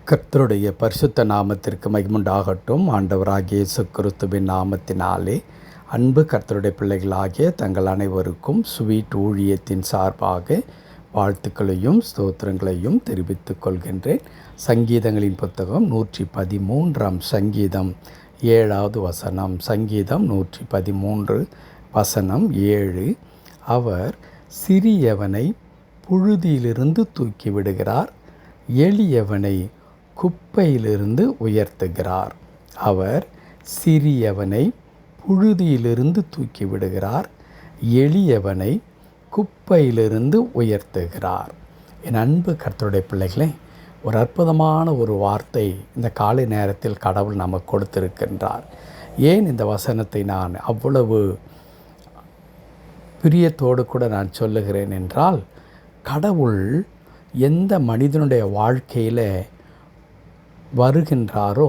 கர்த்தருடைய பரிசுத்த நாமத்திற்கு மகிமுண்டாகட்டும். ஆண்டவராகிய இயேசு கிறிஸ்துவின் நாமத்தினாலே அன்பு கர்த்தருடைய பிள்ளைகளாகிய தங்கள் அனைவருக்கும் ஸ்வீட் ஊழியத்தின் சார்பாக வாழ்த்துக்களையும் ஸ்தோத்திரங்களையும் தெரிவித்துக் கொள்கின்றேன். சங்கீதங்களின் புத்தகம் 113 சங்கீதம் 7வது வசனம். சங்கீதம் 113 வசனம் 7. அவர் சிறியவனை புழுதியிலிருந்து தூக்கிவிடுகிறார், எளியவனை குப்பையிலிருந்து உயர்த்துகிறார். அவர் சிறியவனை புழுதியிலிருந்து தூக்கிவிடுகிறார், எளியவனை குப்பையிலிருந்து உயர்த்துகிறார். என் அன்பு கர்த்தருடைய பிள்ளைகளே, ஒரு அற்புதமான ஒரு வார்த்தை இந்த காலை நேரத்தில் கடவுள் நமக்கு கொடுத்திருக்கின்றார். ஏன் இந்த வசனத்தை நான் அவ்வளவு பிரியத்தோடு கூட நான் சொல்லுகிறேன் என்றால், கடவுள் எந்த மனிதனுடைய வாழ்க்கையில் வருகின்றாரோ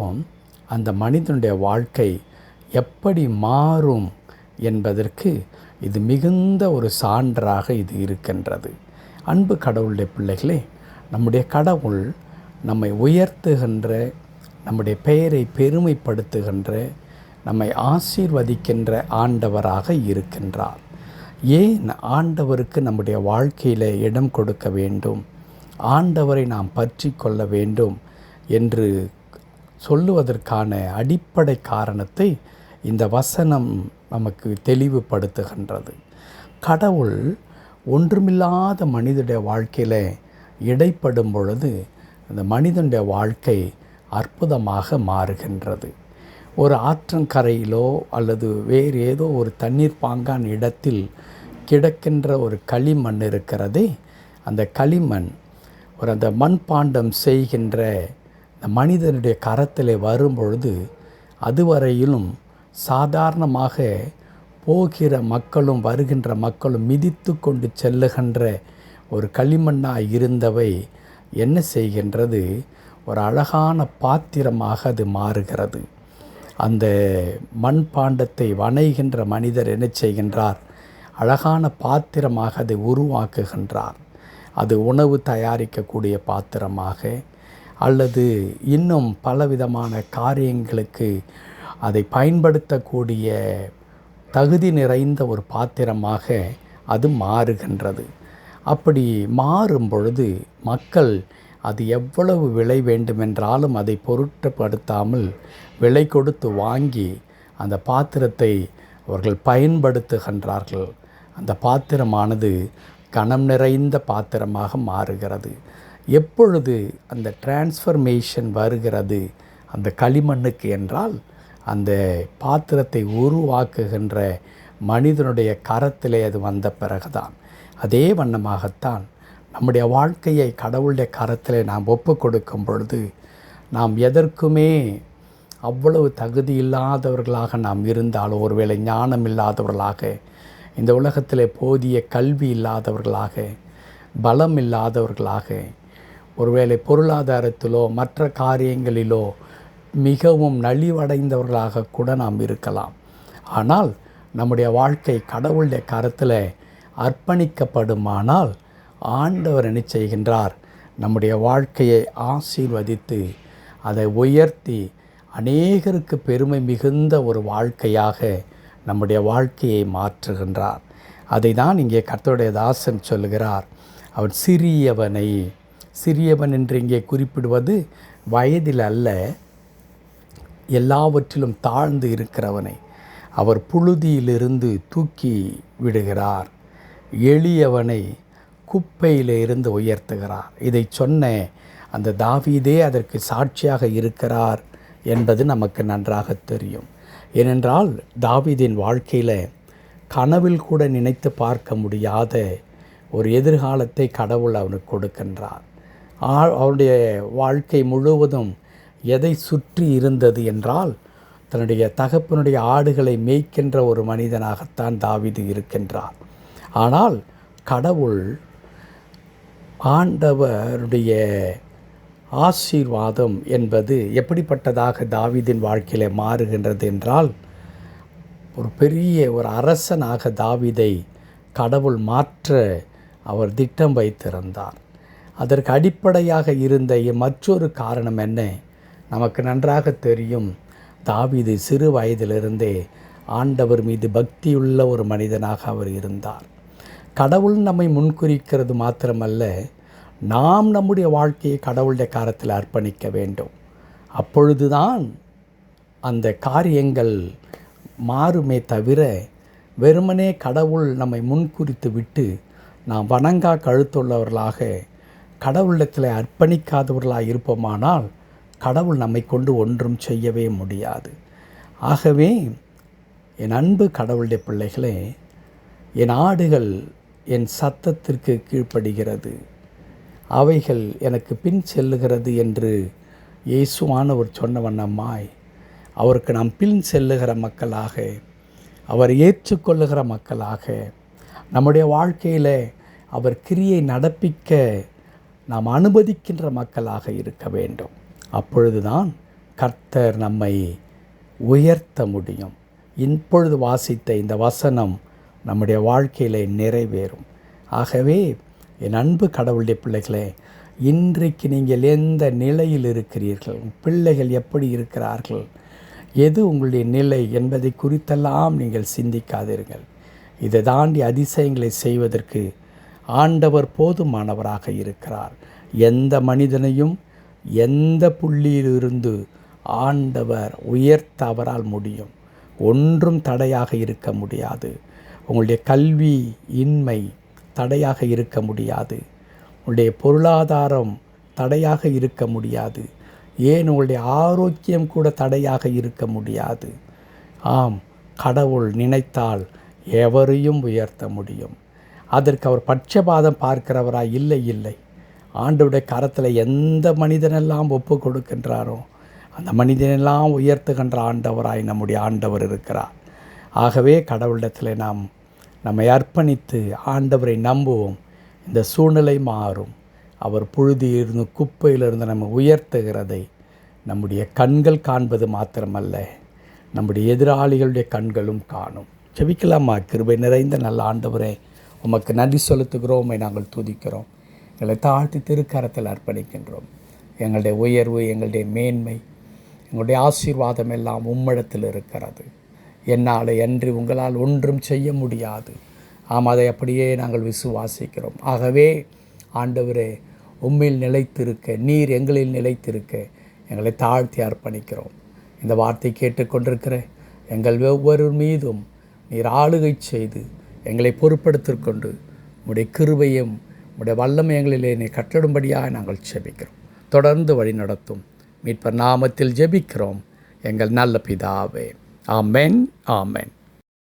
அந்த மனிதனுடைய வாழ்க்கை எப்படி மாறும் என்பதற்கு இது மிகுந்த ஒரு சான்றாக இது இருக்கின்றது. அன்பு கடவுளுடைய பிள்ளைகளே, நம்முடைய கடவுள் நம்மை உயர்த்துகின்ற, நம்முடைய பெயரை பெருமைப்படுத்துகின்ற, நம்மை ஆசீர்வதிக்கின்ற ஆண்டவராக இருக்கின்றார். ஏன் ஆண்டவருக்கு நம்முடைய வாழ்க்கையில் இடம் கொடுக்க வேண்டும், ஆண்டவரை நாம் பற்றி கொள்ள வேண்டும் என்று சொல்லுவதற்கான அடிப்படை காரணத்தை இந்த வசனம் நமக்கு தெளிவுபடுத்துகின்றது. கடவுள் ஒன்றுமில்லாத மனிதனுடைய வாழ்க்கையில் இடைப்படும் பொழுது அந்த மனிதனுடைய வாழ்க்கை அற்புதமாக மாறுகின்றது. ஒரு ஆற்றங்கரையிலோ அல்லது வேறு ஏதோ ஒரு தண்ணீர் பாங்கான இடத்தில் கிடக்கின்ற ஒரு களிமண் இருக்கிறதே, அந்த களிமண் அந்த மண்பாண்டம் செய்கின்ற இந்த மனிதனுடைய கரத்தில் வரும்பொழுது அதுவரையிலும் சாதாரணமாக போகிற மக்களும் வருகின்ற மக்களும் மிதித்து கொண்டு செல்லுகின்ற ஒரு களிமண்ணாக இருந்தவை என்ன செய்கின்றது, ஒரு அழகான பாத்திரமாக அது மாறுகிறது. அந்த மண்பாண்டத்தை வணைகின்ற மனிதர் என்ன செய்கின்றார், அழகான பாத்திரமாக அதை உருவாக்குகின்றார். அது உணவு தயாரிக்கக்கூடிய பாத்திரமாக அல்லது இன்னும் பலவிதமான காரியங்களுக்கு அதை பயன்படுத்தக்கூடிய தகுதி நிறைந்த ஒரு பாத்திரமாக அது மாறுகின்றது. அப்படி மாறும் பொழுது மக்கள் அது எவ்வளவு விலை வேண்டுமென்றாலும் அதை பொருட்படுத்தாமல் விலை கொடுத்து வாங்கி அந்த பாத்திரத்தை அவர்கள் பயன்படுத்துகின்றார்கள். அந்த பாத்திரமானது கனம் நிறைந்த பாத்திரமாக மாறுகிறது. எப்பொழுது அந்த டிரான்ஸ்ஃபர்மேஷன் வருகிறது அந்த களிமண்ணுக்கு என்றால், அந்த பாத்திரத்தை உருவாக்குகின்ற மனிதனுடைய கரத்திலே அது வந்த பிறகுதான். அதே வண்ணமாகத்தான் நம்முடைய வாழ்க்கையை கடவுளுடைய கரத்திலே நாம் ஒப்பு கொடுக்கும் பொழுது நாம் எதற்குமே அவ்வளவு தகுதி இல்லாதவர்களாக நாம் இருந்தாலும், ஒருவேளை ஞானம் இல்லாதவர்களாக, இந்த உலகத்திலே போதிய கல்வி இல்லாதவர்களாக, பலம் இல்லாதவர்களாக, ஒருவேளை பொருளாதாரத்திலோ மற்ற காரியங்களிலோ மிகவும் நலிவடைந்தவர்களாக கூட நாம் இருக்கலாம். ஆனால் நம்முடைய வாழ்க்கை கடவுளுடைய கரத்தில் அர்ப்பணிக்கப்படுமானால் ஆண்டவர் என்ன செய்கின்றார், நம்முடைய வாழ்க்கையை ஆசீர்வதித்து அதை உயர்த்தி அநேகருக்கு பெருமை மிகுந்த ஒரு வாழ்க்கையாக நம்முடைய வாழ்க்கையை மாற்றுகின்றார். அதை தான் இங்கே கர்த்தருடைய தாசன் சொல்லுகிறார். அவர் சிறியவன் என்று இங்கே குறிப்பிடுவது வயதில் அல்ல, எல்லாவற்றிலும் தாழ்ந்து இருக்கிறவனை அவர் புழுதியிலிருந்து தூக்கி விடுகிறார், எளியவனை குப்பையிலிருந்து உயர்த்துகிறார். இதை சொன்ன அந்த தாவீதே அதற்கு சாட்சியாக இருக்கிறார் என்பது நமக்கு நன்றாக தெரியும். ஏனென்றால் தாவீதின் வாழ்க்கையில் கனவில் கூட நினைத்து பார்க்க முடியாத ஒரு எதிர்காலத்தை கடவுள் அவனுக்கு கொடுக்கின்றார். அவருடைய வாழ்க்கை முழுவதும் எதை சுற்றி இருந்தது என்றால், தன்னுடைய தகப்பனுடைய ஆடுகளை மேய்க்கின்ற ஒரு மனிதனாகத்தான் தாவீது இருக்கின்றார். ஆனால் கடவுள் ஆண்டவருடைய ஆசீர்வாதம் என்பது எப்படிப்பட்டதாக தாவீதின் வாழ்க்கையில் மாறுகின்றது என்றால், ஒரு பெரிய ஒரு அரசனாக தாவீதை கடவுள் மாற்ற அவர் திட்டம் வைத்திருந்தார். அதற்கு அடிப்படையாக இருந்த மற்றொரு காரணம் என்ன? நமக்கு நன்றாக தெரியும். தாவீது சிறு வயதிலிருந்தே ஆண்டவர் மீது பக்தியுள்ள ஒரு மனிதனாக அவர் இருந்தார். கடவுள் நம்மை முன்குறிக்கிறது மாத்திரமல்ல, நாம் நம்முடைய வாழ்க்கையை கடவுளுடைய கரத்தில் அர்ப்பணிக்க வேண்டும். அப்பொழுதுதான் அந்த காரியங்கள் மாறுமே தவிர, வெறுமனே கடவுள் நம்மை முன்குறித்து விட்டு நாம் வணங்கா கழுத்துள்ளவர்களாக கடவுளிடத்தில் அர்ப்பணிக்காதவர்களாக இருப்போமானால் கடவுள் நம்மை கொண்டு ஒன்றும் செய்யவே முடியாது. ஆகவே என் அன்பு கடவுளுடைய பிள்ளைகளே, என் ஆடுகள் என் சத்தத்திற்கு கீழ்ப்படுகிறது, அவைகள் எனக்கு பின் செல்லுகிறது என்று இயேசுவானவர் சொன்ன வண்ணமாய் அவருக்கு நாம் பின் செல்லுகிற மக்களாக, அவர் ஏற்றுக்கொள்ளுகிற மக்களாக, நம்முடைய வாழ்க்கையில் அவர் கிரியை நடப்பிக்க நாம் அனுமதிக்கின்ற மக்களாக இருக்க வேண்டும். அப்பொழுதுதான் கர்த்தர் நம்மை உயர்த்த முடியும். இப்பொழுது வாசித்த இந்த வசனம் நம்முடைய வாழ்க்கையில் நிறைவேறும். ஆகவே என் அன்பு கடவுளுடைய பிள்ளைகளே, இன்றைக்கு நீங்கள் எந்த நிலையில் இருக்கிறீர்கள், பிள்ளைகள் எப்படி இருக்கிறார்கள், எது உங்களுடைய நிலை என்பதை குறித்தெல்லாம் நீங்கள் சிந்திக்காதீர்கள். இதை தாண்டி அதிசயங்களை செய்வதற்கு ஆண்டவர் போதுமானவராக இருக்கிறார். எந்த மனிதனையும் எந்த புள்ளியிலிருந்து ஆண்டவர் உயர்த்த அவரால் முடியும். ஒன்றும் தடையாக இருக்க முடியாது. உங்களுடைய கல்வி இன்மை தடையாக இருக்க முடியாது. உங்களுடைய பொருளாதாரம் தடையாக இருக்க முடியாது. ஏன் உங்களுடைய ஆரோக்கியம் கூட தடையாக இருக்க முடியாது. ஆம், கடவுள் நினைத்தால் எவரையும் உயர்த்த முடியும். அதற்கு அவர் பட்சபாதம் பார்க்கிறவராய் இல்லை. ஆண்டவருடைய கரத்தில் எந்த மனிதனெல்லாம் ஒப்பு கொடுக்கின்றாரோ அந்த மனிதனெல்லாம் உயர்த்துகின்ற ஆண்டவராய் நம்முடைய ஆண்டவர் இருக்கிறார். ஆகவே கடவுளிடத்தில் நம்மை அர்ப்பணித்து ஆண்டவரை நம்புவோம். இந்த சூழ்நிலை மாறும். அவர் புழுதியிலிருந்து குப்பையிலிருந்து நம்ம உயர்த்துகிறதை நம்முடைய கண்கள் காண்பது மாத்திரமல்ல, நம்முடைய எதிராளிகளுடைய கண்களும் காணும். செபிக்கலாமா? கிருபை நிறைந்த நல்ல ஆண்டவரே, உமக்கு நன்றி செலுத்துகிறோம். நாங்கள் துதிக்கிறோம். எங்களை தாழ்த்தி திருக்கரத்தில் அர்ப்பணிக்கின்றோம். எங்களுடைய உயர்வு, எங்களுடைய மேன்மை, எங்களுடைய ஆசீர்வாதம் எல்லாம் உம்மிடத்தில் இருக்கிறது. என்னால் அன்றி உங்களால் ஒன்றும் செய்ய முடியாது. அதை அப்படியே நாங்கள் விசுவாசிக்கிறோம். ஆகவே ஆண்டவரே, உம்மில் நிலைத்திருக்க, நீர் எங்களில் நிலைத்திருக்க எங்களை தாழ்த்தி அர்ப்பணிக்கிறோம். இந்த வார்த்தை கேட்டுக்கொண்டிருக்கிற எங்கள் ஒவ்வொரு மீதும் நீர் ஆளுகை செய்து எங்களை பொறுப்படுத்திக்கொண்டு உம்முடைய கிருபையும் உம்முடைய வல்லமை எங்களிலே நீர் கட்டடும்படியாக நாங்கள் ஜெபிக்கிறோம். தொடர்ந்து வழி நடத்தும் மீட்பர் நாமத்தில் ஜெபிக்கிறோம் எங்கள் நல்ல பிதாவே. ஆமென், ஆமென்.